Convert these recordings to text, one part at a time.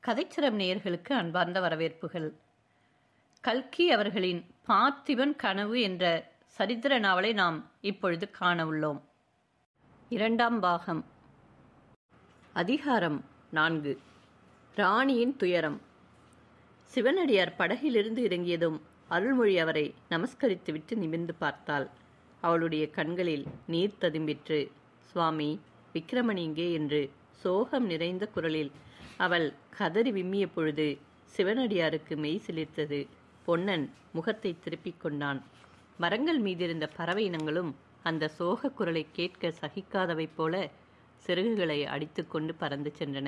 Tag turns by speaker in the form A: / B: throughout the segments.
A: கதைச்சிரம் நேயர்களுக்கு அன்பார்ந்த வரவேற்புகள். கல்கி அவர்களின் பார்த்திபன் கனவு என்ற சரித்திர நாவலை நாம் இப்பொழுது காண உள்ளோம். 2ஆம் பாகம். அதிகாரம் 4. ராணியின் துயரம். சிவனடியார் படகிலிருந்து இறங்கியதும் அருள்மொழி அவரை நமஸ்கரித்துவிட்டு நிமிர்ந்து பார்த்தாள். அவளுடைய கண்களில் நீர் ததும்பிற்று. சுவாமி, விக்கிரமன் இங்கே என்று சோகம் நிறைந்த குரலில் அவள் கதறி விம்மிய பொழுது சிவனடியாருக்கு மெய் சிலிர்த்தது. பொன்னன் முகத்தை திருப்பிக் கொண்டான். மரங்கள் மீதிருந்த பறவை இனங்களும் அந்த சோக குரலை கேட்க சகிக்காதவை போல சிறகுகளை அடித்து கொண்டு பறந்து சென்றன.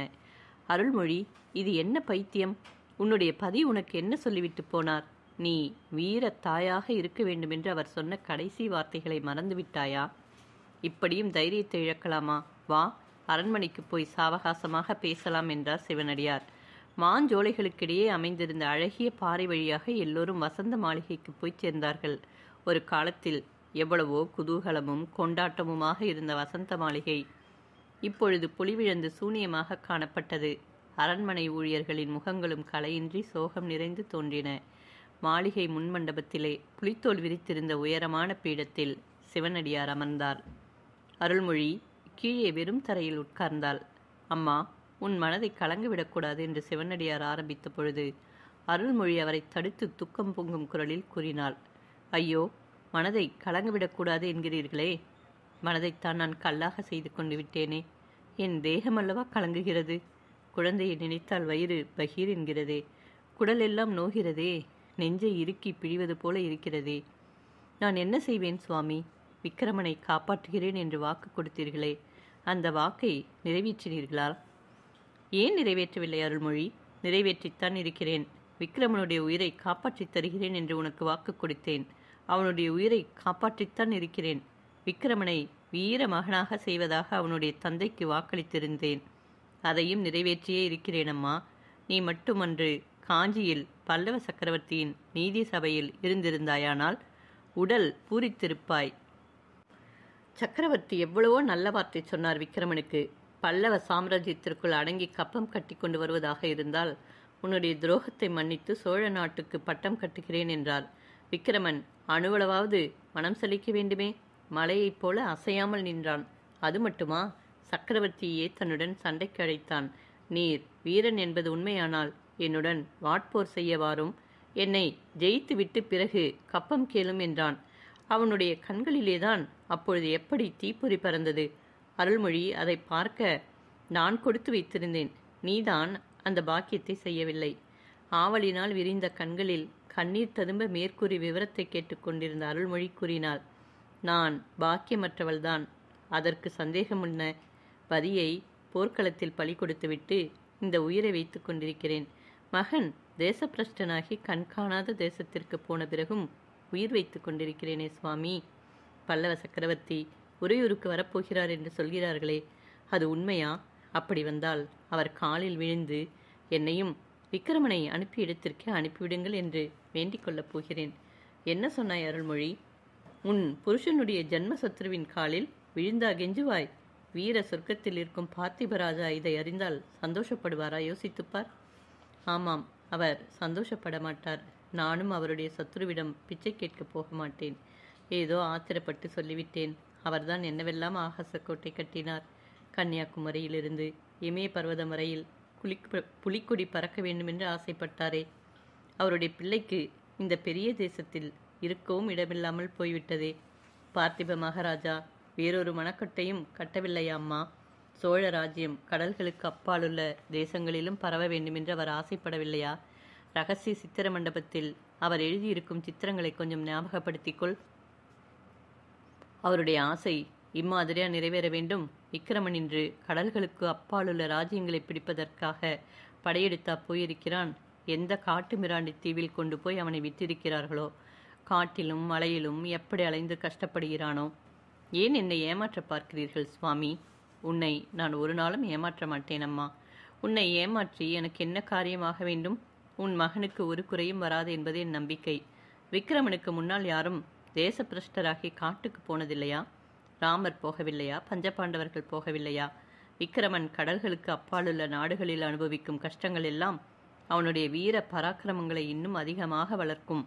A: அருள்மொழி, இது என்ன பைத்தியம்? உன்னுடைய பதி உனக்கு என்ன சொல்லிவிட்டு போனார்? நீ வீர தாயாக இருக்க வேண்டுமென்று அவர் சொன்ன கடைசி வார்த்தைகளை மறந்துவிட்டாயா? இப்படியும் தைரியத்தை இழக்கலாமா? வா, அரண்மனைக்கு போய் சாவகாசமாக பேசலாம் என்றார் சிவனடியார். மாஞ்சோலைகளுக்கிடையே அமைந்திருந்த அழகிய பாறை வழியாக எல்லோரும் வசந்த மாளிகைக்கு போய் சேர்ந்தார்கள். ஒரு காலத்தில் எவ்வளவோ குதூகலமும் கொண்டாட்டமுமாக இருந்த வசந்த மாளிகை இப்பொழுது பொலிவிழந்து சூனியமாக காணப்பட்டது. அரண்மனை ஊழியர்களின் முகங்களும் கலையின்றி சோகம் நிறைந்து தோன்றின. மாளிகை முன்மண்டபத்திலே புலித்தோல் விரித்திருந்த உயரமான பீடத்தில் சிவனடியார் அமர்ந்தார். அருள்மொழி கீழே வெறும் தரையில் உட்கார்ந்தாள். அம்மா, உன் மனதை கலங்கவிடக்கூடாது என்று சிவனடியார் ஆரம்பித்த பொழுது அருள்மொழி அவரை தடுத்து துக்கம் பொங்கும் குரலில் கூறினாள். ஐயோ, மனதை கலங்கவிடக்கூடாது என்கிறீர்களே? மனதைத்தான் நான் கல்லாக செய்து கொண்டு விட்டேனே. என் தேகமல்லவா கலங்குகிறது. குழந்தையை நினைத்தால் வயிறு பகீர் என்கிறதே. குடல் எல்லாம் நோகிறதே. நெஞ்சை இறுக்கி பிழிவது போல இருக்கிறதே. நான் என்ன செய்வேன் சுவாமி? விக்கிரமனை காப்பாற்றுகிறேன் என்று வாக்கு கொடுத்தீர்களே, அந்த வாக்கை நிறைவேற்றினீர்களா? ஏன் நிறைவேற்றவில்லை அருள்மொழி? நிறைவேற்றித்தான் இருக்கிறேன். விக்கிரமனுடைய உயிரை காப்பாற்றித் தருகிறேன் என்று உனக்கு வாக்கு கொடுத்தேன். அவனுடைய உயிரை காப்பாற்றித்தான் இருக்கிறேன். விக்கிரமனை வீர மகனாக செய்வதாக அவனுடைய தந்தைக்கு வாக்களித்திருந்தேன். அதையும் நிறைவேற்றியே இருக்கிறேன் அம்மா. நீ மட்டுமன்று காஞ்சியில் பல்லவ சக்கரவர்த்தியின் நீதி சபையில் இருந்திருந்தாயானால் உடல் பூரித்திருப்பாய். சக்கரவர்த்தி எவ்வளவோ நல்ல வார்த்தை சொன்னார் விக்கிரமனுக்கு. பல்லவ சாம்ராஜ்யத்திற்குள் அடங்கி கப்பம் கட்டி கொண்டு வருவதாக இருந்தால் உன்னுடைய துரோகத்தை மன்னித்து சோழ நாட்டுக்கு பட்டம் கட்டுகிறேன் என்றார். விக்கிரமன் அணுவளவாவது மனம் சலிக்க வேண்டுமே. மலையைப் போல அசையாமல் நின்றான். அது மட்டுமா, சக்கரவர்த்தியே தன்னுடன் சண்டைக்கு அழைத்தான். நீர் வீரன் என்பது உண்மையானால் என்னுடன் வாட்போர் செய்ய வாரும். என்னை ஜெயித்து விட்டு பிறகு கப்பம் கேளும் என்றான். அவனுடைய கண்களிலேதான் அப்பொழுது எப்படி தீப்பொறி பறந்தது. அருள்மொழி, அதை பார்க்க நான் கொடுத்து வைத்திருந்தேன். நீதான் அந்த பாக்கியத்தை செய்யவில்லை. ஆவலினால் விரிந்த கண்களில் கண்ணீர் ததும்ப மேற்கூறி விவரத்தை கேட்டுக்கொண்டிருந்த அருள்மொழி கூறினாள். நான் பாக்கியமற்றவள்தான், அதற்கு சந்தேகமுன்ன. பதியை போர்க்களத்தில் பலி கொடுத்துவிட்டு இந்த உயிரை வைத்து கொண்டிருக்கிறேன். மகன் தேசப்பிரஷ்டனாகி கண்காணாத தேசத்திற்கு போன பிறகும் உயிர் வைத்து கொண்டிருக்கிறேனே சுவாமி. பல்லவ சக்கரவர்த்தி உறையூருக்கு வரப்போகிறார் என்று சொல்கிறார்களே, அது உண்மையா? அப்படி வந்தால் அவர் காலில் விழுந்து என்னையும் விக்கிரமனை அனுப்பி இடத்திற்கு அனுப்பிவிடுங்கள் என்று வேண்டிக் கொள்ளப் போகிறேன். என்ன சொன்னாய் அருள்மொழி? உன் புருஷனுடைய ஜன்ம சத்ருவின் காலில் விழுந்தா கெஞ்சுவாய்? வீர சொர்க்கத்தில் இருக்கும் பார்த்திபராஜா இதை அறிந்தால் சந்தோஷப்படுவாரா? யோசித்துப்பார். ஆமாம், அவர் சந்தோஷப்பட மாட்டார். நானும் அவருடைய சத்ருவிடம் பிச்சை கேட்கப் போக மாட்டேன். ஏதோ ஆத்திரப்பட்டு சொல்லிவிட்டேன். அவர்தான் என்னவெல்லாம் ஆகாசக்கோட்டை கட்டினார். கன்னியாகுமரியிலிருந்து இமய பர்வதம் வரையில் புலிக்கொடி பறக்க வேண்டுமென்று ஆசைப்பட்டாரே. அவருடைய பிள்ளைக்கு இந்த பெரிய தேசத்தில் இருக்கவும் இடமில்லாமல் போய்விட்டதே. பார்த்திப மகாராஜா வேறொரு மணக்கட்டையும் கட்டவில்லையா அம்மா? சோழ ராஜ்யம் கடல்களுக்கு அப்பாலுள்ள தேசங்களிலும் பரவ வேண்டுமென்று அவர் ஆசைப்படவில்லையா? ரகசிய சித்திர மண்டபத்தில் அவர் எழுதியிருக்கும் சித்திரங்களை கொஞ்சம் ஞாபகப்படுத்திக்கொள். அவருடைய ஆசை இம்மாதிரியா நிறைவேற வேண்டும்? விக்கிரமன் இன்று கடல்களுக்கு அப்பாலுள்ள ராஜ்யங்களை பிடிப்பதற்காக படையெடுத்தா போயிருக்கிறான். எந்த காட்டு மிராண்டி தீவில் கொண்டு போய் அவனை விட்டிருக்கிறார்களோ. காட்டிலும் மலையிலும் எப்படி அலைந்து கஷ்டப்படுகிறானோ. ஏன் என்னை ஏமாற்ற பார்க்கிறீர்கள் சுவாமி? உன்னை நான் ஒரு நாளும் ஏமாற்ற மாட்டேன் அம்மா. உன்னை ஏமாற்றி எனக்கு என்ன காரியமாக வேண்டும்? உன் மகனுக்கு ஒரு குறையும் வராது என்பது என் நம்பிக்கை. விக்கிரமனுக்கு முன்னால் யாரும் தேசப்பிரஷ்டராகி காட்டுக்கு போனதில்லையா? ராமர் போகவில்லையா? பஞ்சபாண்டவர்கள் போகவில்லையா? விக்கிரமன் கடல்களுக்கு அப்பாலுள்ள நாடுகளில் அனுபவிக்கும் கஷ்டங்கள் எல்லாம் அவனுடைய வீர பராக்கிரமங்களை இன்னும் அதிகமாக வளர்க்கும்.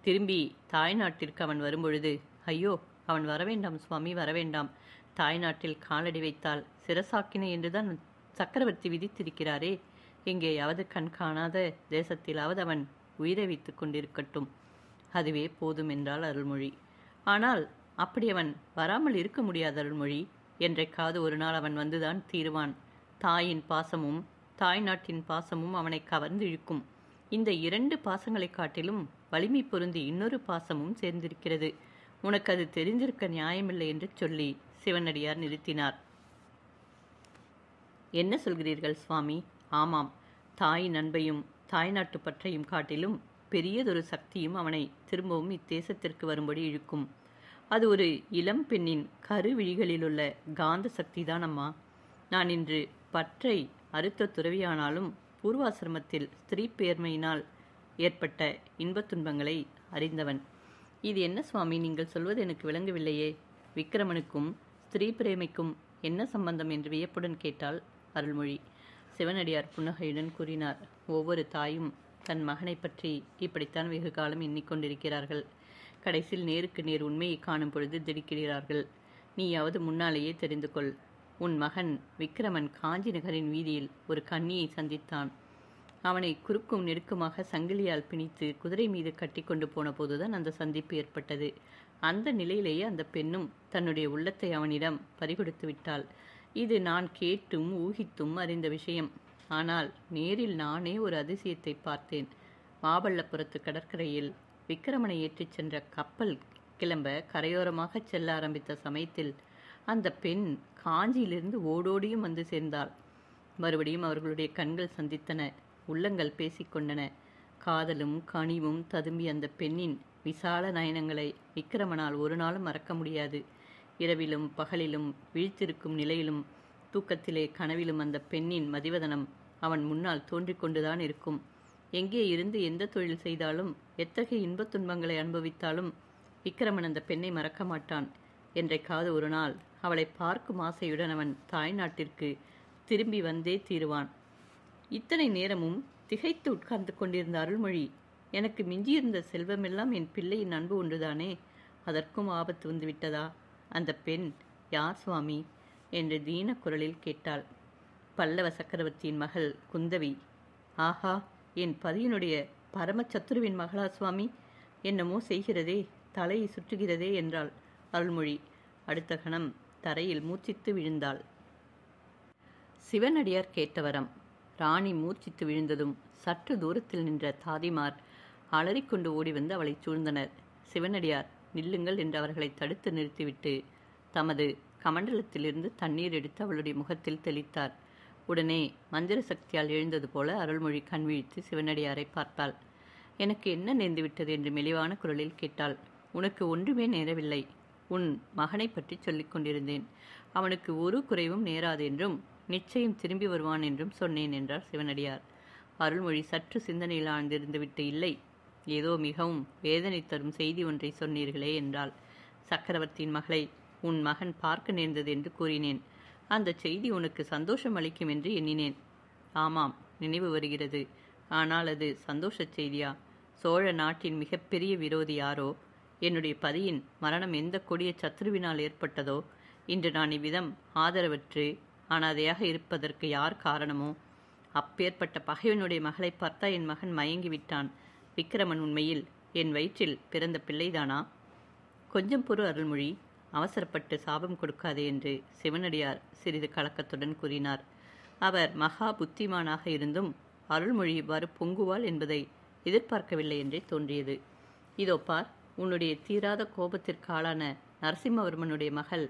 A: திரும்பி தாய்நாட்டிற்கு அவன் வரும்பொழுது, ஐயோ, அவன் வரவேண்டாம் சுவாமி, வரவேண்டாம். தாய்நாட்டில் காலடி வைத்தால் சிரசாக்கினை என்றுதான் சக்கரவர்த்தி விதித்திருக்கிறாரே. எங்கேயாவது கண் காணாத தேசத்திலாவது அவன் உயிரை வைத்துக் கொண்டிருக்கட்டும், அதுவே போதும் என்றாள் அருள்மொழி. ஆனால் அப்படி அவன் வராமல் இருக்க முடியாது அருள்மொழி. என்றைக்காவது ஒரு நாள் அவன் வந்துதான் தீருவான். தாயின் பாசமும் தாய்நாட்டின் பாசமும் அவனை கவர்ந்து இழுக்கும். இந்த 2 பாசங்களை காட்டிலும் வலிமை பொருந்தி இன்னொரு பாசமும் சேர்ந்திருக்கிறது. உனக்கு அது தெரிந்திருக்க நியாயமில்லை என்று சொல்லி சிவனடியார் நிறுத்தினார். என்ன சொல்கிறீர்கள் சுவாமி? ஆமாம், தாயின் அன்பையும் தாய்நாட்டு பற்றையும் காட்டிலும் பெரியதொரு சக்தியும் அவனை திரும்பவும் இத்தேசத்திற்கு வரும்படி இழுக்கும். அது ஒரு இளம் பெண்ணின் கருவிழிகளிலுள்ள காந்த சக்திதான் அம்மா. நான் இன்று பற்றை அறுத்த துறவியானாலும் பூர்வாசிரமத்தில் ஸ்திரீ பேர்மையினால் ஏற்பட்ட இன்பத் துன்பங்களை அறிந்தவன். இது என்ன சுவாமி நீங்கள் சொல்வது எனக்கு விளங்கவில்லையே. விக்கிரமனுக்கும் ஸ்திரீ பிரேமைக்கும் என்ன சம்பந்தம் என்று வியப்புடன் கேட்டாள் அருள்மொழி. சிவனடியார் புன்னகையுடன் கூறினார், ஒவ்வொரு தாயும் தன் மகனை பற்றி இப்படித்தான் வெகு காலம் எண்ணிக்கொண்டிருக்கிறார்கள். கடைசியில் நேருக்கு நேர் உண்மையை காணும் பொழுது திடுக்கிறார்கள். நீயாவது முன்னாலேயே தெரிந்து கொள். உன் மகன் விக்கிரமன் காஞ்சி நகரின் வீதியில் ஒரு கன்னியை சந்தித்தான். அவனை குறுக்கும் நெருக்குமாக சங்கிலியால் பிணித்து குதிரை மீது கட்டி கொண்டு போன போதுதான் அந்த சந்திப்பு ஏற்பட்டது. அந்த நிலையிலேயே அந்த பெண்ணும் தன்னுடைய உள்ளத்தை அவனிடம் பறிகொடுத்து விட்டாள். இது நான் கேட்டும் ஊகித்தும் அறிந்த விஷயம். ஆனால் நேரில் நானே ஒரு அதிசயத்தை பார்த்தேன். மாமல்லபுரத்து கடற்கரையில் விக்கிரமனை ஏற்றிச் சென்ற கப்பல் கிளம்ப கரையோரமாக செல்ல ஆரம்பித்த சமயத்தில் அந்த பெண் காஞ்சியிலிருந்து ஓடோடியும் வந்து சேர்ந்தாள். மறுபடியும் அவர்களுடைய கண்கள் சந்தித்தன, உள்ளங்கள் பேசிக்கொண்டன. காதலும் கனிவும் ததும்பி அந்த பெண்ணின் விசால நயனங்களை விக்கிரமனால் ஒரு நாளும் மறக்க முடியாது. இரவிலும் பகலிலும் விழித்திருக்கும் நிலையிலும் தூக்கத்திலே கனவிலும் அந்த பெண்ணின் மதிவதனம் அவன் முன்னால் தோன்றிக் கொண்டுதான் இருக்கும். எங்கே இருந்து எந்த தொழில் செய்தாலும் எத்தகைய இன்பத் துன்பங்களை அனுபவித்தாலும் விக்கிரமன் அந்த பெண்ணை மறக்க மாட்டான். என்றைக்காவது ஒரு நாள் அவளை பார்க்கும் ஆசையுடன் அவன் தாய்நாட்டிற்கு திரும்பி வந்தே தீருவான். இத்தனை நேரமும் திகைத்து உட்கார்ந்து கொண்டிருந்த அருள்மொழி, எனக்கு மிஞ்சியிருந்த செல்வமெல்லாம் என் பிள்ளையின் அன்பு ஒன்றுதானே, அதற்கும் ஆபத்து வந்துவிட்டதா? அந்த பெண் யார் சுவாமி என்று தீன குரலில் கேட்டாள். பல்லவ சக்கரவர்த்தியின் மகள் குந்தவி. ஆஹா, என் பதியினுடைய பரமச்சத்துருவின் மகளா சுவாமி? என்னமோ செய்கிறதே, தலையை சுற்றுகிறதே என்றாள் அருள்மொழி. அடுத்த கணம் தரையில் மூர்ச்சித்து விழுந்தாள். சிவனடியார் கேட்ட வரம். ராணி மூர்ச்சித்து விழுந்ததும் சற்று தூரத்தில் நின்ற தாதிமார் அலறிக்கொண்டு ஓடி வந்து அவளை சூழ்ந்தனர். சிவனடியார் நில்லுங்கள் என்று அவர்களை தடுத்து நிறுத்திவிட்டு தமது கமண்டலத்திலிருந்து தண்ணீர் எடுத்து அவளுடைய முகத்தில் தெளித்தார். உடனே மந்திர சக்தியால் எழுந்தது போல அருள்மொழி கண் விழித்து சிவனடியாரை பார்த்தாள். எனக்கு என்ன நேர்ந்துவிட்டது என்று மெலிவான குரலில் கேட்டாள். உனக்கு ஒன்றுமே நேரவில்லை. உன் மகனை பற்றி சொல்லிக் கொண்டிருந்தேன். அவனுக்கு ஒரு குறைவும் நேராது என்றும் நிச்சயம் திரும்பி வருவான் என்றும் சொன்னேன் என்றார் சிவனடியார். அருள்மொழி சற்று சிந்தனையில் ஆழ்ந்திருந்து விட்டு, இல்லை, ஏதோ மிகவும் வேதனை தரும் செய்தி ஒன்றை சொன்னீர்களே என்றாள். சக்கரவர்த்தியின் மகளை உன் மகன் பார்க்க நேர்ந்தது என்று கூறினேன். அந்த செய்தி உனக்கு சந்தோஷம் அளிக்கும் என்று எண்ணினேன். ஆமாம், நினைவு வருகிறது. ஆனால் அது சந்தோஷ செய்தியா? சோழ நாட்டின் மிகப்பெரிய விரோதி யாரோ, என்னுடைய பதியின் மரணம் எந்த கொடிய சத்ருவினால் ஏற்பட்டதோ, இன்று நான் இவ்விதம் ஆதரவற்று அனாதையாக இருப்பதற்கு யார் காரணமோ, அப்பேற்பட்ட பகைவனுடைய மகளை பார்த்தா என் மகன் மயங்கிவிட்டான். விக்கிரமன் உண்மையில் என் வயிற்றில் பிறந்த பிள்ளைதானா? கொஞ்சம் பொறு அருள்மொழி, அவசரப்பட்டு சாபம் கொடுக்காதே என்று சிவனடியார் சிறிது கலக்கத்துடன் கூறினார். அவர் மகா புத்திமானாக இருந்தும் அருள்மொழி இவ்வாறு பொங்குவாள் என்பதை எதிர்பார்க்கவில்லை என்றே தோன்றியது. இதோ பார், உன்னுடைய தீராத கோபத்திற்கு ஆளான நரசிம்மவர்மனுடைய மகள்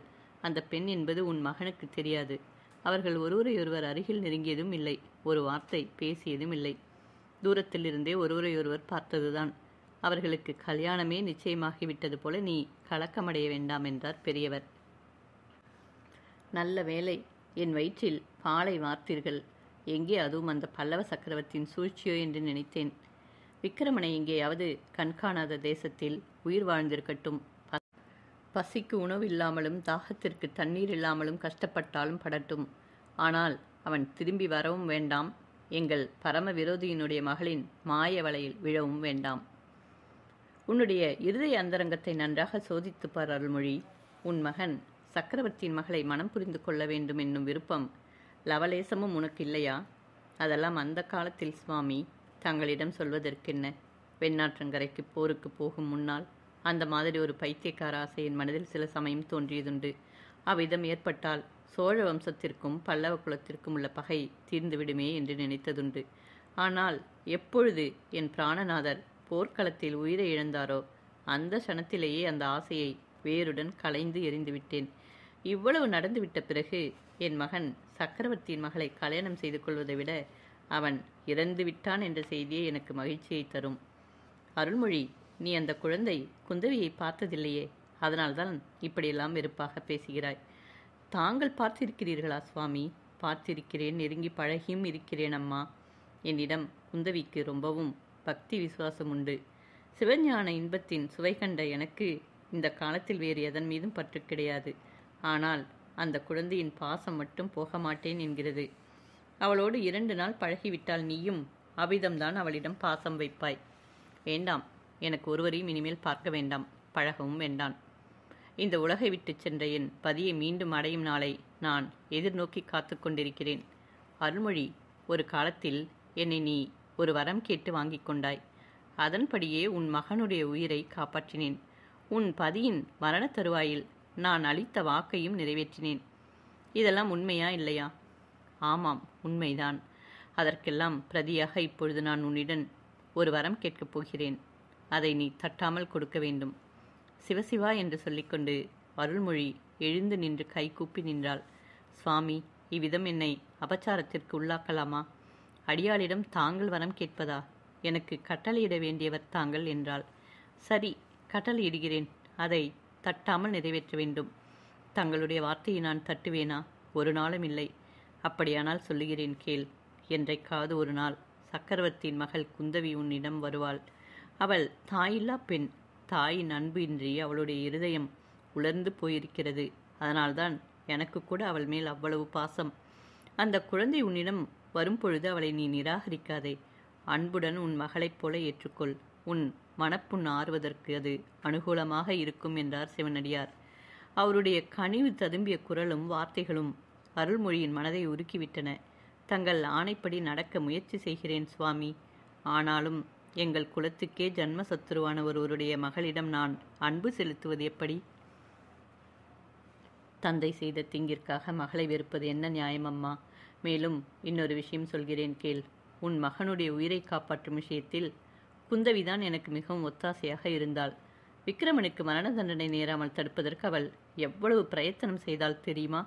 A: அந்த பெண் என்பது உன் மகனுக்கு தெரியாது. அவர்கள் ஒருவரையொருவர் அருகில் நெருங்கியதும் இல்லை, ஒரு வார்த்தை பேசியதும் இல்லை. தூரத்திலிருந்தே ஒருவரையொருவர் பார்த்ததுதான். அவர்களுக்கு கல்யாணமே நிச்சயமாகிவிட்டது போல நீ கலக்கமடைய வேண்டாம் என்றார் பெரியவர். நல்ல வேளை, என் வயிற்றில் பாலை வார்த்தீர்கள். எங்கே அதுவும் அந்த பல்லவ சக்கரவர்த்தியின் சூழ்ச்சியோ என்று நினைத்தேன். விக்கிரமனை எங்கேயாவது கண்காணாத தேசத்தில் உயிர் வாழ்ந்திருக்கட்டும். பசிக்கு உணவு இல்லாமலும் தாகத்திற்கு தண்ணீர் இல்லாமலும் கஷ்டப்பட்டாலும் படட்டும். ஆனால் அவன் திரும்பி வரவும் வேண்டாம், எங்கள் பரம விரோதியினுடைய மகளின் மாய வலையில் விழவும் வேண்டாம். உன்னுடைய இருதய அந்தரங்கத்தை நன்றாக சோதித்துப்பார் அருள்மொழி. உன் மகன் சக்கரவர்த்தியின் மகளை மனம் புரிந்து கொள்ள வேண்டும் என்னும் விருப்பம் லவலேசமும் உனக்கு இல்லையா? அதெல்லாம் அந்த காலத்தில் சுவாமி, தங்களிடம் சொல்வதற்கென்ன? வெண்ணாற்றங்கரைக்கு போருக்கு போகும் முன்னால் அந்த மாதிரி ஒரு பைத்தியக்கார ஆசை என் மனதில் சில சமயம் தோன்றியதுண்டு. அவ்விதம் ஏற்பட்டால் சோழ வம்சத்திற்கும் பல்லவ குலத்திற்கும் உள்ள பகை தீர்ந்துவிடுமே என்று நினைத்ததுண்டு. ஆனால் எப்பொழுது என் பிராணநாதர் போர்க்களத்தில் உயிரை இழந்தாரோ அந்த சணத்திலேயே அந்த ஆசையை வேருடன் களைந்து எறிந்துவிட்டேன். இவ்வளவு நடந்துவிட்ட பிறகு என் மகன் சக்கரவர்த்தியின் மகளை கல்யாணம் செய்து கொள்வதை விட அவன் இறந்து விட்டான் என்ற செய்தியே எனக்கு மகிழ்ச்சியை தரும். அருள்மொழி, நீ அந்த குழந்தை குந்தவியை பார்த்ததில்லையே, அதனால்தான் இப்படியெல்லாம் வெறுப்பாக பேசுகிறாய். தாங்கள் பார்த்திருக்கிறீர்களா சுவாமி? பார்த்திருக்கிறேன், நெருங்கி பழகியும் இருக்கிறேன் அம்மா. என்னிடம் குந்தவிக்கு ரொம்பவும் பக்தி விசுவாசம் உண்டு. சிவஞான இன்பத்தின் சுவை கண்ட எனக்கு இந்த காலத்தில் வேறு எதன் மீதும் பற்று கிடையாது. ஆனால் அந்த குழந்தையின் பாசம் மட்டும் போக மாட்டேன் என்கிறது. அவளோடு 2 நாள் பழகிவிட்டால் நீயும் அவ்விதம்தான் அவளிடம் பாசம் வைப்பாய். வேண்டாம், எனக்கு ஒருவரையும் இனிமேல் பார்க்க வேண்டாம், பழகவும் வேண்டாம். இந்த உலகை விட்டு சென்ற என் பதியை மீண்டும் அடையும் நாளை நான் எதிர்நோக்கி காத்து கொண்டிருக்கிறேன். அருள்மொழி, ஒரு காலத்தில் என்னை நீ ஒரு வரம் கேட்டு வாங்கிக் கொண்டாய். அதன்படியே உன் மகனுடைய உயிரை காப்பாற்றினேன். உன் பதியின் மரண தருவாயில் நான் அளித்த வாக்கையும் நிறைவேற்றினேன். இதெல்லாம் உண்மையா இல்லையா? ஆமாம், உண்மைதான். அதற்கெல்லாம் பிரதியாக இப்பொழுது நான் உன்னிடம் ஒரு வரம் கேட்கப் போகிறேன். அதை நீ தட்டாமல் கொடுக்க வேண்டும். சிவசிவா என்று சொல்லிக்கொண்டு அருள்மொழி எழுந்து நின்று கை கூப்பி நின்றாள். சுவாமி, இவ்விதம் என்னை அபச்சாரத்திற்கு உள்ளாக்கலாமா? அடியாளிடம் தாங்கள் வரம் கேட்பதா? எனக்கு கட்டளையிட வேண்டியவர் தாங்கள் என்றாள். சரி, கட்டளையிடுகிறேன். அதை தட்டாமல் நிறைவேற்ற வேண்டும். தங்களுடைய வார்த்தையை நான் தட்டுவேனா? ஒரு நாளும் இல்லை. அப்படியானால் சொல்லுகிறேன் கேள். என்றைக்காவது ஒரு நாள் சக்கரவர்த்தியின் மகள் குந்தவி உன்னிடம் வருவாள். அவள் தாயில்லா பெண். தாயின் அன்பு இன்றி அவளுடைய இருதயம் உலர்ந்து போயிருக்கிறது. அதனால்தான் எனக்கு கூட அவள் மேல் அவ்வளவு பாசம். அந்த குழந்தை உன்னிடம் வரும்பொழுது அவளை நீ நிராகரிக்காதே. அன்புடன் உன் மகளைப் போல ஏற்றுக்கொள். உன் மனப்புண் ஆறுவதற்கு அது அனுகூலமாக இருக்கும் என்றார் சிவனடியார். அவருடைய கனிவு ததும்பிய குரலும் வார்த்தைகளும் அருள்மொழியின் மனதை உருக்கிவிட்டன. தங்கள் ஆணைப்படி நடக்க முயற்சி செய்கிறேன் சுவாமி. ஆனாலும் எங்கள் குலத்துக்கே ஜன்ம சத்துருவான ஒருவருடைய மகளிடம் நான் அன்பு செலுத்துவது எப்படி? தந்தை செய்த தீங்கிற்காக மகளை வெறுப்பது என்ன நியாயம் அம்மா? மேலும் இன்னொரு விஷயம் சொல்கிறேன் கேள். உன் மகனுடைய உயிரை காப்பாற்றும் விஷயத்தில் குந்தவிதான் எனக்கு மிகவும் ஒத்தாசையாக இருந்தாள். விக்கிரமனுக்கு மரண தண்டனை நேராமல் தடுப்பதற்கு அவள் எவ்வளவு பிரயத்தனம் செய்தால் தெரியுமா?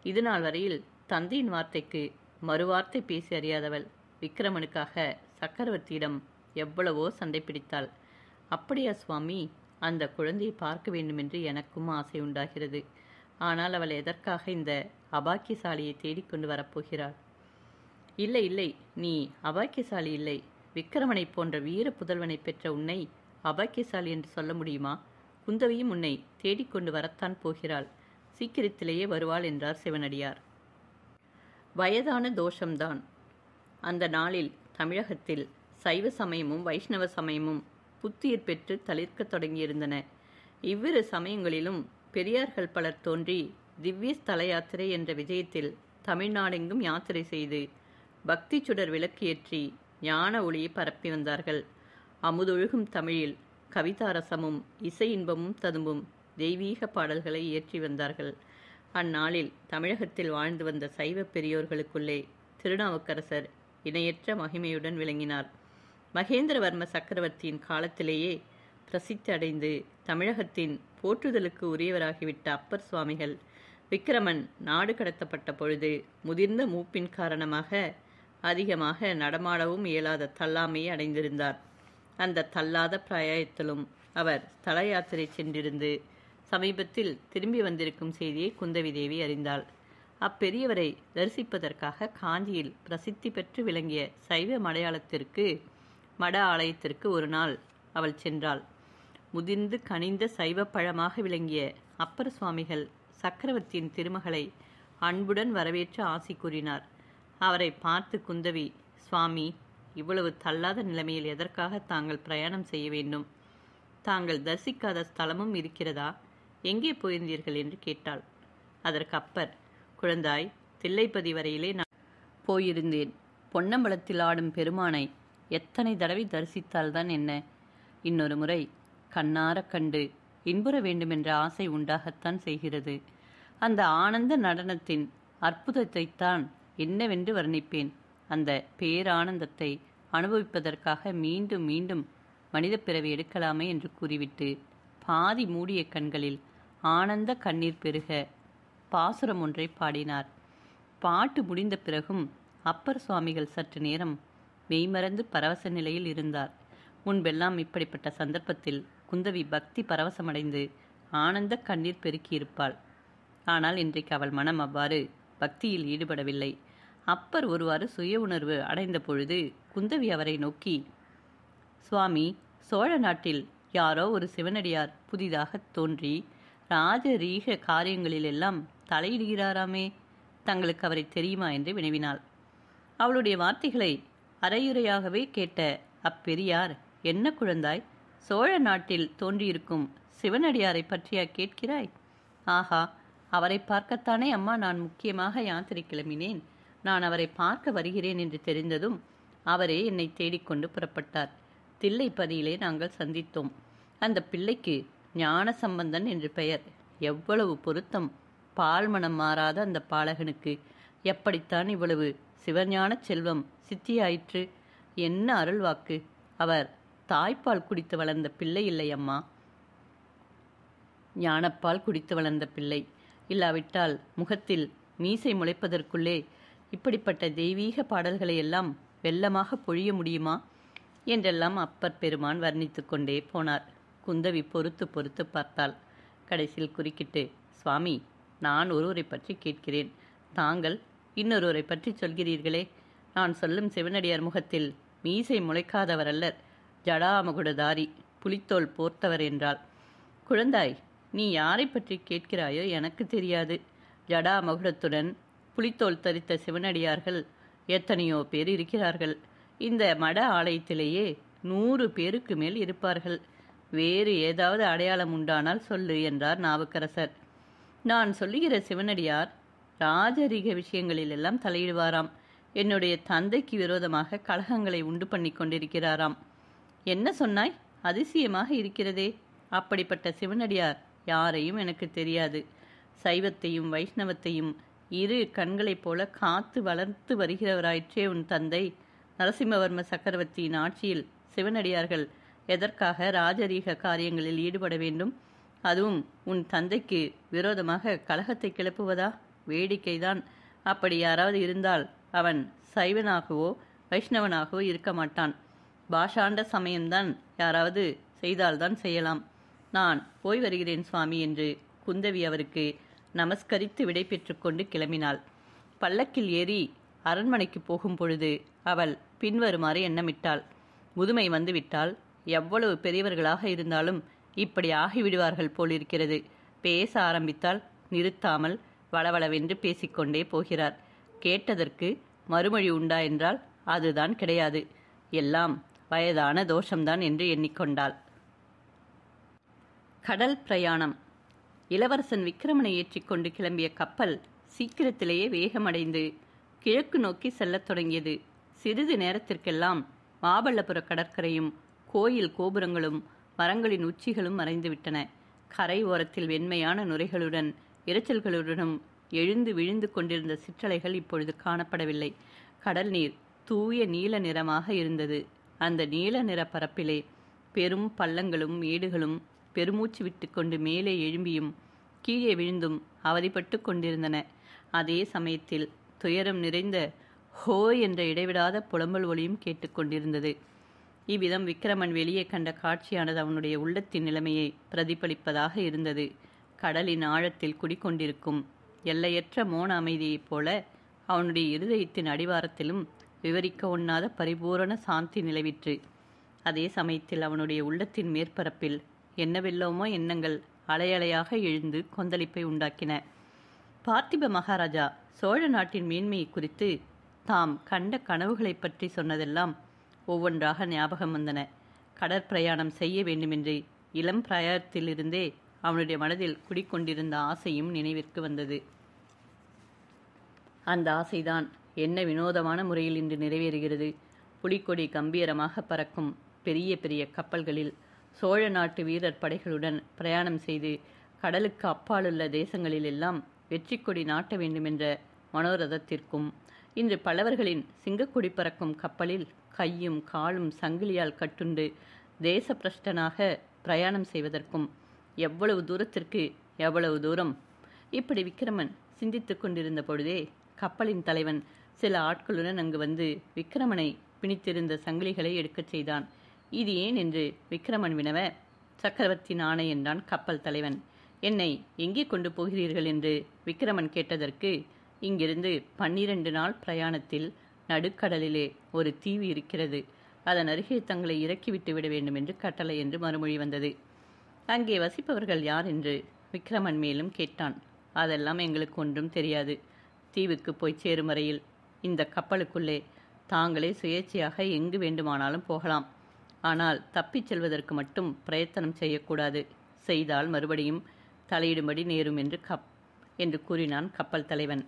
A: இதுநாள் வரையில் தந்தையின் வார்த்தைக்கு மறுவார்த்தை பேசி அறியாதவள் விக்கிரமனுக்காக சக்கரவர்த்தியிடம் எவ்வளவோ சண்டை பிடித்தாள். அப்படியா சுவாமி? அந்த குழந்தையை பார்க்க வேண்டுமென்று எனக்கும் ஆசை உண்டாகிறது. ஆனால் அவள் எதற்காக இந்த அபாக்கியசாலியை தேடிக்கொண்டு வரப்போகிறாள்? இல்லை இல்லை, நீ அபாக்கியசாலி இல்லை. விக்கிரமனை போன்ற வீர புதல்வனை பெற்ற உன்னை அபாக்கியசாலி என்று சொல்ல முடியுமா? குந்தவியும் உன்னை தேடிக்கொண்டு வரத்தான் போகிறாள். சீக்கிரத்திலேயே வருவாள் என்றார் சிவனடியார். வயதான தோஷம்தான். அந்த நாளில் தமிழகத்தில் சைவ சமயமும் வைஷ்ணவ சமயமும் புத்துயிர் பெற்று தளிர்க்கத் தொடங்கியிருந்தன. இவ்விரு சமயங்களிலும் பெரியார்கள் பலர் தோன்றி திவ்ய ஸ்தல யாத்திரை என்ற விஜயத்தில் தமிழ்நாடெங்கும் யாத்திரை செய்து பக்தி சுடர் விளக்கு ஏற்றி ஞான ஒளியை பரப்பி வந்தார்கள். அமுதொழுகும் தமிழில் கவிதாரசமும் இசை இன்பமும் ததும்பும் தெய்வீக பாடல்களை இயற்றி வந்தார்கள். அந்நாளில் தமிழகத்தில் வாழ்ந்து வந்த சைவ பெரியோர்களுக்குள்ளே திருநாவுக்கரசர் இணையற்ற மகிமையுடன் விளங்கினார். மகேந்திரவர்ம சக்கரவர்த்தியின் காலத்திலேயே பிரசித்தி அடைந்து தமிழகத்தின் போற்றுதலுக்கு உரியவராகிவிட்ட அப்பர் சுவாமிகள் விக்கிரமன் நாடு கடத்தப்பட்ட பொழுது முதிர்ந்த மூப்பின் காரணமாக அதிகமாக நடமாடவும் இயலாத தள்ளாமையை அடைந்திருந்தார். அந்த தள்ளாத பிராயத்திலும் அவர் ஸ்தல யாத்திரை சென்றிருந்து சமீபத்தில் திரும்பி வந்திருக்கும் செய்தியை குந்தவி தேவி அறிந்தாள். அப்பெரியவரை தரிசிப்பதற்காக காஞ்சியில் பிரசித்தி பெற்று விளங்கிய சைவ மட ஆலயத்திற்கு ஒரு நாள் அவள் சென்றாள். முதிர்ந்து கனிந்த சைவ பழமாக விளங்கிய அப்பர் சுவாமிகள் சக்கரவர்த்தியின் திருமகளை அன்புடன் வரவேற்று ஆசி கூறினார். அவரை பார்த்து குந்தவி, சுவாமி, இவ்வளவு தள்ளாத நிலைமையில் எதற்காக தாங்கள் பிரயாணம் செய்ய வேண்டும்? தாங்கள் தரிசிக்காத ஸ்தலமும் இருக்கிறதா? எங்கே போயிருந்தீர்கள் என்று கேட்டாள். அதற்கு அப்பர், குழந்தாய், தில்லைப்பதி வரையிலே நான் போயிருந்தேன். பொன்னம்பலத்தில் ஆடும் பெருமானை எத்தனை தடவை தரிசித்தால்தான் என்ன? இன்னொரு முறை கண்ணார கண்டு இன்புற வேண்டுமென்ற ஆசை உண்டாகத்தான் செய்கிறது. அந்த ஆனந்த நடனத்தின் அற்புதத்தைத்தான் என்னவென்று வர்ணிப்பேன். அந்த பேரானந்தத்தை அனுபவிப்பதற்காக மீண்டும் மீண்டும் மனித பிறவி எடுக்கலாமே என்று கூறிவிட்டு பாதி மூடிய கண்களில் ஆனந்த கண்ணீர் பெருக பாசுரம் ஒன்றை பாடினார். பாட்டு முடிந்த பிறகும் அப்பர் சுவாமிகள் சற்று நேரம் மெய்மறந்து பரவச நிலையில் இருந்தார். முன்பெல்லாம் இப்படிப்பட்ட சந்தர்ப்பத்தில் குந்தவி பக்தி பரவசமடைந்து ஆனந்த கண்ணீர் பெருக்கியிருப்பாள். ஆனால் இன்றைக்கு அவள் மனம் அவ்வாறு பக்தியில் ஈடுபடவில்லை. அப்பர் ஒருவாறு சுய உணர்வு அடைந்த பொழுது குந்தவி அவரை நோக்கி, சுவாமி, சோழ நாட்டில் யாரோ ஒரு சிவனடியார் புதிதாக தோன்றி ராஜரீக காரியங்களிலெல்லாம் தலையிடுகிறாராமே, தங்களுக்கு அவரை தெரியுமா என்று வினவினாள். அவளுடைய வார்த்தைகளை அரையுறையாகவே கேட்ட அப்பெரியார், என்ன குழந்தாய், சோழ நாட்டில் தோன்றியிருக்கும் சிவனடியாரை பற்றியா கேட்கிறாய்? ஆஹா, அவரை பார்க்கத்தானே அம்மா நான் முக்கியமாக யாத்திரை கிளம்பினேன். நான் அவரை பார்க்க வருகிறேன் என்று தெரிந்ததும் அவரே என்னை தேடிக்கொண்டு புறப்பட்டார். தில்லைப்பதியிலே நாங்கள் சந்தித்தோம். அந்த பிள்ளைக்கு ஞான சம்பந்தன் என்று பெயர். எவ்வளவு பொருத்தம்! பால்மணம் மாறாத அந்த பாலகனுக்கு எப்படித்தான் இவ்வளவு சிவஞான செல்வம் சித்தியாயிற்று? என்ன அருள்வாக்கு! அவர் தாய்ப்பால் குடித்து வளர்ந்த பிள்ளை இல்லை அம்மா, ஞானப்பால் குடித்து வளர்ந்த பிள்ளை. இல்லாவிட்டால் முகத்தில் மீசை முளைப்பதற்குள்ளே இப்படிப்பட்ட தெய்வீக பாடல்களை எல்லாம் வெள்ளமாக பொழிய முடியுமா என்றெல்லாம் அப்பர் பெருமான் வர்ணித்து கொண்டே போனார். குந்தவி பொறுத்து பொறுத்து பார்த்தாள். கடைசியில் குறுக்கிட்டு, சுவாமி, நான் ஒருவரை பற்றி கேட்கிறேன், தாங்கள் இன்னொருவரை பற்றி சொல்கிறீர்களே. நான் சொல்லும் சிவனடியார் முகத்தில் மீசை முளைக்காதவர் அல்லர், ஜடாமகுடதாரி, புலித்தோல் போர்த்தவர் என்றாள். குழந்தாய், நீ யாரை பற்றி கேட்கிறாயோ எனக்கு தெரியாது. ஜடாமகுடத்துடன் புலித்தோல் தரித்த சிவனடியார்கள் எத்தனையோ பேர் இருக்கிறார்கள். இந்த மட ஆலயத்திலேயே 100 பேருக்கு மேல் இருப்பார்கள். வேறு ஏதாவது அடையாளம் உண்டானால் சொல்லு என்றார் நாவுக்கரசர். நான் சொல்லுகிற சிவனடியார் ராஜரீக விஷயங்களிலெல்லாம் தலையிடுவாராம். என்னுடைய தந்தைக்கு விரோதமாக கலகங்களை உண்டு பண்ணி கொண்டிருக்கிறாராம். என்ன சொன்னாய்? அதிசயமாக இருக்கிறதே. அப்படிப்பட்ட சிவனடியார் யாரையும் எனக்கு தெரியாது. சைவத்தையும் வைஷ்ணவத்தையும் இரு கண்களைப் போல காத்து வளர்த்து வருகிறவராயிற்றே உன் தந்தை. நரசிம்மவர்ம சக்கரவர்த்தியின் ஆட்சியில் சிவனடியார்கள் எதற்காக ராஜரீக காரியங்களில் ஈடுபட வேண்டும்? அதுவும் உன் தந்தைக்கு விரோதமாக கலகத்தை கிளப்புவதா? வேடிக்கைதான். அப்படி யாராவது இருந்தால் அவன் சைவனாகவோ வைஷ்ணவனாகவோ இருக்க மாட்டான். பாஷாண்ட சமயம்தான் யாராவது செய்தால்தான் செய்யலாம். நான் போய் வருகிறேன் சுவாமி என்று குந்தவி அவருக்கு நமஸ்கரித்து விடை பெற்று கொண்டு கிளம்பினாள். பல்லக்கில் ஏறி அரண்மனைக்கு போகும் பொழுது அவள் பின்வருமாறு எண்ணமிட்டாள். முதுமை வந்துவிட்டால் எவ்வளவு பெரியவர்களாக இருந்தாலும் இப்படி ஆகிவிடுவார்கள் போலிருக்கிறது. பேச ஆரம்பித்தால் நிறுத்தாமல் வளவளவென்று பேசிக்கொண்டே போகிறார். கேட்டதற்கு மறுமொழி உண்டா என்றால் அதுதான் கிடையாது. எல்லாம் வயதான தோஷம்தான் என்று எண்ணிக்கொண்டாள். கடல் பிரயாணம். இளவரசன் விக்கிரமனை ஏற்றிக்கொண்டு கிளம்பிய கப்பல் சீக்கிரத்திலேயே வேகமடைந்து கிழக்கு நோக்கி செல்லத் தொடங்கியது. சிறிது நேரத்திற்கெல்லாம் மாமல்லபுர கடற்கரையும் கோயில் கோபுரங்களும் மரங்களின் உச்சிகளும் மறைந்துவிட்டன. கரை ஓரத்தில் வெண்மையான நுரைகளுடன் இரைச்சல்களுடனும் எழுந்து விழுந்து கொண்டிருந்த சிற்றலைகள் இப்பொழுது காணப்படவில்லை. கடல் நீர் தூய நீல நிறமாக இருந்தது. அந்த நீல நிற பரப்பிலே பெரும் பள்ளங்களும் மேடுகளும் பெருமூச்சு விட்டு கொண்டு மேலே எழும்பியும் கீழே விழுந்தும் அவதிப்பட்டு கொண்டிருந்தன. அதே சமயத்தில் துயரம் நிறைந்த ஹோ என்ற இடைவிடாத புலம்பல் ஒலியும் கேட்டுக்கொண்டிருந்தது. இவ்விதம் விக்கிரமன் வெளியே கண்ட காட்சியானது அவனுடைய உள்ளத்தின் நிலைமையை பிரதிபலிப்பதாக இருந்தது. கடலின் ஆழத்தில் குடிக்கொண்டிருக்கும் எல்லையற்ற மோன அமைதியைப் போல அவனுடைய இருதயத்தின் அடிவாரத்திலும் விவரிக்க ஒண்ணாத பரிபூரண சாந்தி நிலவிற்று. அதே சமயத்தில் அவனுடைய உள்ளத்தின் மேற்பரப்பில் என்னவெல்லாமோ எண்ணங்கள் அலையலையாக எழுந்து கொந்தளிப்பை உண்டாக்கின. பார்த்திப மகாராஜா சோழ நாட்டின் மேன்மையை குறித்து தாம் கண்ட கனவுகளைப் பற்றி சொன்னதெல்லாம் ஒவ்வொன்றாக ஞாபகம் வந்தன. கடற்பிரயாணம் செய்ய வேண்டுமென்று இளம் பிராயத்திலிருந்தே அவனுடைய மனதில் குடிக்கொண்டிருந்த ஆசையும் நினைவிற்கு வந்தது. அந்த ஆசைதான் என்ன வினோதமான முறையில் இன்று நிறைவேறுகிறது. புலிக்கொடி கம்பீரமாக பறக்கும் பெரிய பெரிய கப்பல்களில் சோழ நாட்டு வீரர் படைகளுடன் பிரயாணம் செய்து கடலுக்கு அப்பாலுள்ள தேசங்களிலெல்லாம் வெற்றி கொடி நாட்ட வேண்டுமென்ற மனோரதத்திற்கும், இன்று பல்லவர்களின் சிங்கக்கொடி பறக்கும் கப்பலில் கையும் காலும் சங்கிலியால் கட்டுண்டு தேச பிரஷ்டனாக பிரயாணம் செய்வதற்கும் எவ்வளவு தூரத்திற்கு எவ்வளவு தூரம். இப்படி விக்கிரமன் சிந்தித்து கொண்டிருந்த பொழுதே கப்பலின் தலைவன் சில ஆட்களுடன் அங்கு வந்து விக்கிரமனை பிணித்திருந்த சங்கிலிகளை எடுக்கச் செய்தான். இது ஏன் என்று விக்கிரமன் வினவ, சக்கரவர்த்தி ஆணை என்றான் கப்பல் தலைவன். என்னை எங்கே கொண்டு போகிறீர்கள் என்று விக்கிரமன் கேட்டதற்கு, இங்கிருந்து 12 நாள் பிரயாணத்தில் நடுக்கடலிலே ஒரு தீவு இருக்கிறது, அதன் அருகே தங்களை இறக்கிவிட்டு விட வேண்டும் என்று கட்டளை என்று மறுமொழி வந்தது. அங்கே வசிப்பவர்கள் யார் என்று விக்கிரமன் மேலும் கேட்டான். அதெல்லாம் எங்களுக்கு ஒன்றும் தெரியாது. தீவுக்கு போய் சேரும் வரையில் இந்த கப்பலுக்குள்ளே தாங்களே சுயேட்சையாக எங்கு வேண்டுமானாலும் போகலாம். ஆனால் தப்பிச் செல்வதற்கு மட்டும் பிரயத்தனம் செய்யக்கூடாது. செய்தால் மறுபடியும் தலையிடும்படி நேரும் என்று கூறினான் கப்பல் தலைவன்.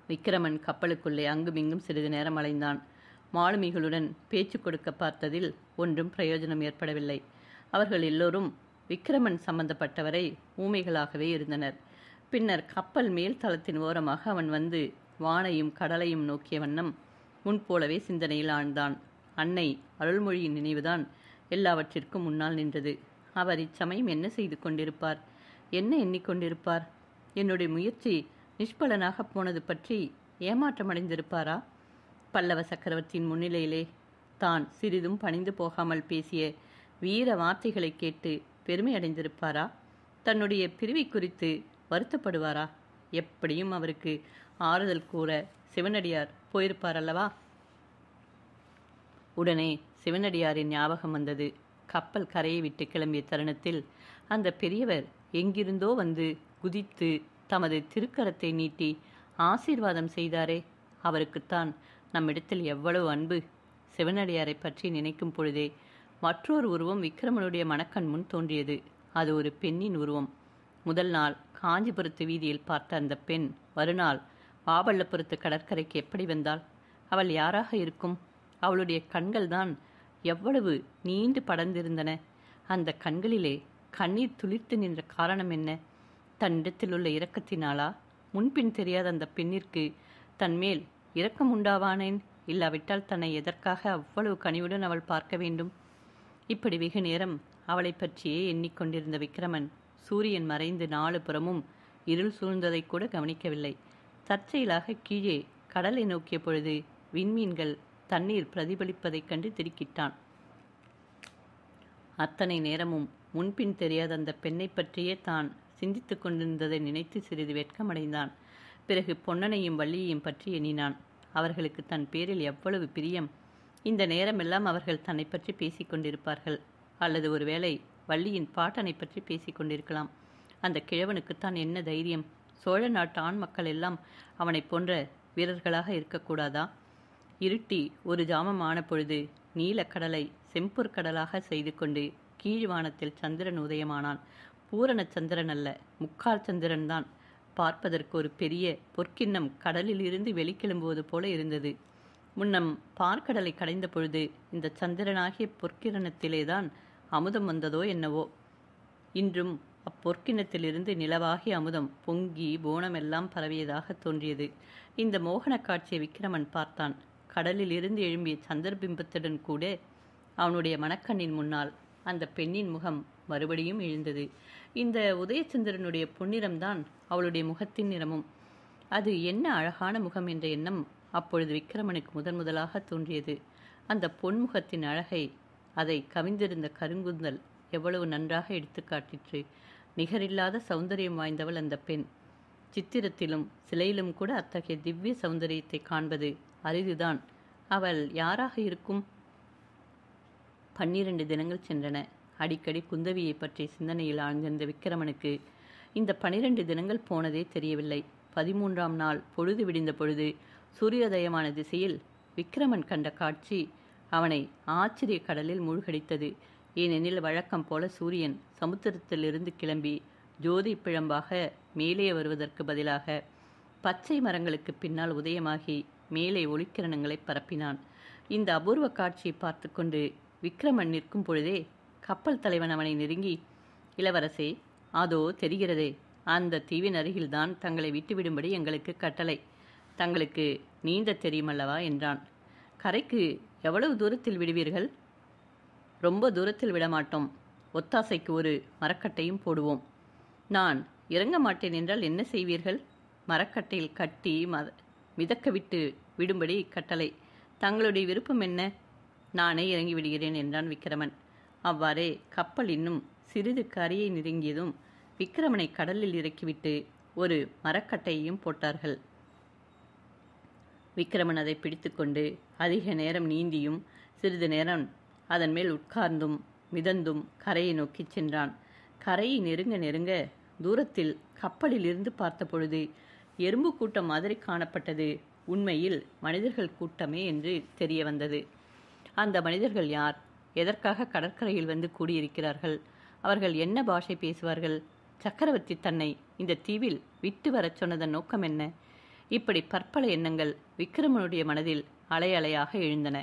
A: விக்கிரமன் கப்பலுக்குள்ளே அங்குமிங்கும் சிறிது நேரம் அலைந்தான். மாலுமிகளுடன் பேச்சு கொடுக்க பார்த்ததில் ஒன்றும் பிரயோஜனம் ஏற்படவில்லை. அவர்கள் எல்லோரும் விக்கிரமன் சம்பந்தப்பட்டவரை ஊமைகளாகவே இருந்தனர். பின்னர் கப்பல் மேல் தளத்தின் ஓரமாக அவன் வந்து வானையும் கடலையும் நோக்கிய வண்ணம் முன்போலவே சிந்தனையில் ஆழ்ந்தான். அன்னை அருள்மொழியின் நினைவுதான் எல்லாவற்றிற்கும் முன்னால் நின்றது. அவர் இச்சமயம் என்ன செய்து கொண்டிருப்பார்? என்ன எண்ணிக்கொண்டிருப்பார்? என்னுடைய முயற்சி நிஷ்பலனாக போனது பற்றி ஏமாற்றமடைந்திருப்பாரா? பல்லவ சக்கரவர்த்தியின் முன்னிலையிலே தான் சிறிதும் பணிந்து போகாமல் பேசிய வீர வார்த்தைகளை கேட்டு பெருமை அடைந்திருப்பாரா? தன்னுடைய பிரிவை குறித்து வருத்தப்படுவாரா? எப்படியும் அவருக்கு ஆறுதல் கூற சிவனடியார் போயிருப்பார் அல்லவா? உடனே சிவனடியாரின் ஞாபகம் வந்தது. கப்பல் கரையை விட்டு கிளம்பிய தருணத்தில் அந்த பெரியவர் எங்கிருந்தோ வந்து குதித்து தமது திருக்கரத்தை நீட்டி ஆசீர்வாதம் செய்தாரே, அவருக்குத்தான் நம்மிடத்தில் எவ்வளவு அன்பு! சிவனடியாரை பற்றி நினைக்கும் பொழுதே மற்றொரு உருவம் விக்கிரமனுடைய மனக்கண் முன் தோன்றியது. அது ஒரு பெண்ணின் உருவம். முதல் நாள் காஞ்சிபுரத்து வீதியில் பார்த்த அந்த பெண் மறுநாள் மாமல்லபுரத்து கடற்கரைக்கு எப்படி வந்தாள்? அவள் யாராக இருக்கும்? அவளுடைய கண்கள் தான் எவ்வளவு நீண்டு படர்ந்திருந்தன. அந்த கண்களிலே கண்ணீர் துளிர்த்து நின்ற காரணம் என்ன? தன்னிடத்தில் உள்ள இரக்கத்தினாலா? முன்பின் தெரியாத அந்த பெண்ணிற்கு தன்மேல் இரக்கம் உண்டாவானேன்? இல்லாவிட்டால் தன்னை எதற்காக அவ்வளவு கனிவுடன் அவள் பார்க்க வேண்டும்? இப்படி வெகு நேரம் அவளை பற்றியே எண்ணிக்கொண்டிருந்த விக்கிரமன் சூரியன் மறைந்து 4 புறமும் இருள் சூழ்ந்ததை கூட கவனிக்கவில்லை. தற்செயலாக கீழே கடலை நோக்கிய பொழுது விண்மீன்கள் தண்ணீர் பிரதிபலிப்பதைக் கண்டு திடுக்கிட்டான். அத்தனை நேரமும் முன்பின் தெரியாத அந்த பெண்ணை பற்றியே தான் சிந்தித்து கொண்டிருந்ததை நினைத்து சிறிது வெட்கமடைந்தான். பிறகு பொன்னனையும் வள்ளியையும் பற்றி எண்ணினான். அவர்களுக்கு தன் பேரில் எவ்வளவு பிரியம்! இந்த நேரமெல்லாம் அவர்கள் தன்னை பற்றி பேசிக் கொண்டிருப்பார்கள். அல்லது ஒருவேளை வள்ளியின் பாட்டனை பற்றி பேசிக் கொண்டிருக்கலாம். அந்த கிழவனுக்குத்தான் என்ன தைரியம்! சோழ நாட்டு ஆண் மக்கள் எல்லாம் அவனை போன்ற வீரர்களாக இருக்கக்கூடாதா? இருட்டி ஒரு ஜாமம் ஆன பொழுது நீலக்கடலை செம்பொற்கடலாக செய்து கொண்டு கீழ்வானத்தில் சந்திரன் உதயமானான். பூரண சந்திரன் அல்ல, முக்கால் சந்திரன்தான். பார்ப்பதற்கு ஒரு பெரிய பொற்கிண்ணம் கடலில் இருந்து வெளிக்கிளம்புவது போல இருந்தது. முன்னம் பார்க்கடலை கடைந்த பொழுது இந்த சந்திரனாகிய பொற்கிரணத்திலேதான் அமுதம் வந்ததோ என்னவோ. இன்றும் அப்பொற்கிணத்திலிருந்து நிலவாகி அமுதம் பொங்கி போனமெல்லாம் பரவியதாக தோன்றியது. இந்த மோகன காட்சியை விக்கிரமன் பார்த்தான். கடலில் இருந்து எழும்பிய சந்திரபிம்பத்துடன் கூட அவனுடைய மனக்கண்ணின் முன்னால் அந்த பெண்ணின் முகம் மறுபடியும் எழுந்தது. இந்த உதயச்சந்திரனுடைய பொன்னிறம்தான் அவளுடைய முகத்தின் நிறமும். அது என்ன அழகான முகம் என்ற எண்ணம் அப்பொழுது விக்கிரமனுக்கு முதலாக தோன்றியது. அந்த பொன்முகத்தின் அழகை, அதை கவிந்திருந்த கருங்குந்தல் எவ்வளவு நன்றாக எடுத்து காட்டிற்று. நிகரில்லாத சௌந்தரியம் வாய்ந்தவள் அந்த பெண். சித்திரத்திலும் சிலையிலும் கூட அத்தகைய திவ்ய சௌந்தரியத்தை காண்பது அரிதுதான். அவள் யாராக இருக்கும்? 12 தினங்கள் சென்றன. அடிக்கடி குந்தவியை பற்றி சிந்தனையில் ஆழ்ந்திருந்த விக்கிரமனுக்கு இந்த 12 தினங்கள் போனதே தெரியவில்லை. 13ஆம் நாள் பொழுது விடிந்த பொழுது சூரியோதயமான திசையில் விக்கிரமன் கண்ட காட்சி அவனை ஆச்சரிய கடலில் மூழ்கடித்தது. ஏனெனில் வழக்கம் போல சூரியன் சமுத்திரத்திலிருந்து கிளம்பி ஜோதி பிழம்பாக மேலே வருவதற்கு பதிலாக பச்சை மரங்களுக்கு பின்னால் உதயமாகி மேலே ஒளிக்கிரணங்களை பரப்பினான். இந்த அபூர்வ காட்சியை பார்த்து கொண்டு விக்கிரமன் நிற்கும் பொழுதே கப்பல் தலைவன் அவனை நெருங்கி, இளவரசே, அதோ தெரிகிறதே, அந்த தீவின் அருகில்தான் தங்களை விட்டுவிடும்படி எங்களுக்கு கட்டளை. தங்களுக்கு நீந்த தெரியுமல்லவா என்றான். கரைக்கு எவ்வளவு தூரத்தில் விடுவீர்கள்? ரொம்ப தூரத்தில் விடமாட்டோம். ஒத்தாசைக்கு ஒரு மரக்கட்டையும் போடுவோம். நான் இறங்க மாட்டேன் என்றால் என்ன செய்வீர்கள்? மரக்கட்டையில் கட்டி மிதக்க விட்டு விடும்படி கட்டளை. தங்களுடைய விருப்பம் என்ன? நானே இறங்கி விடுகிறேன் என்றான் விக்கிரமன். அவ்வாறே கப்பல் இன்னும் சிறிது கரையை நெருங்கியதும் விக்கிரமனை கடலில் இறக்கிவிட்டு ஒரு மரக்கட்டையையும் போட்டார்கள். விக்கிரமன் அதை பிடித்துக்கொண்டு அதிக நேரம் நீந்தியும் சிறிது நேரம் அதன் மேல் உட்கார்ந்தும் மிதந்தும் கரையை நோக்கி சென்றான். கரையை நெருங்க நெருங்க தூரத்தில் கப்பலில் இருந்து பார்த்த பொழுது எறும்பு கூட்டம் மாதிரி காணப்பட்டது. உண்மையில் மனிதர்கள் கூட்டமே என்று தெரிய வந்தது. அந்த மனிதர்கள் யார்? எதற்காக கடற்கரையில் வந்து கூடியிருக்கிறார்கள்? அவர்கள் என்ன பாஷை பேசுவார்கள்? சக்கரவர்த்தி தன்னை இந்த தீவில் விட்டு வரச் சொன்னதன் நோக்கம் என்ன? இப்படி பற்பல எண்ணங்கள் விக்கிரமனுடைய மனதில் அலை அலையாக எழுந்தன.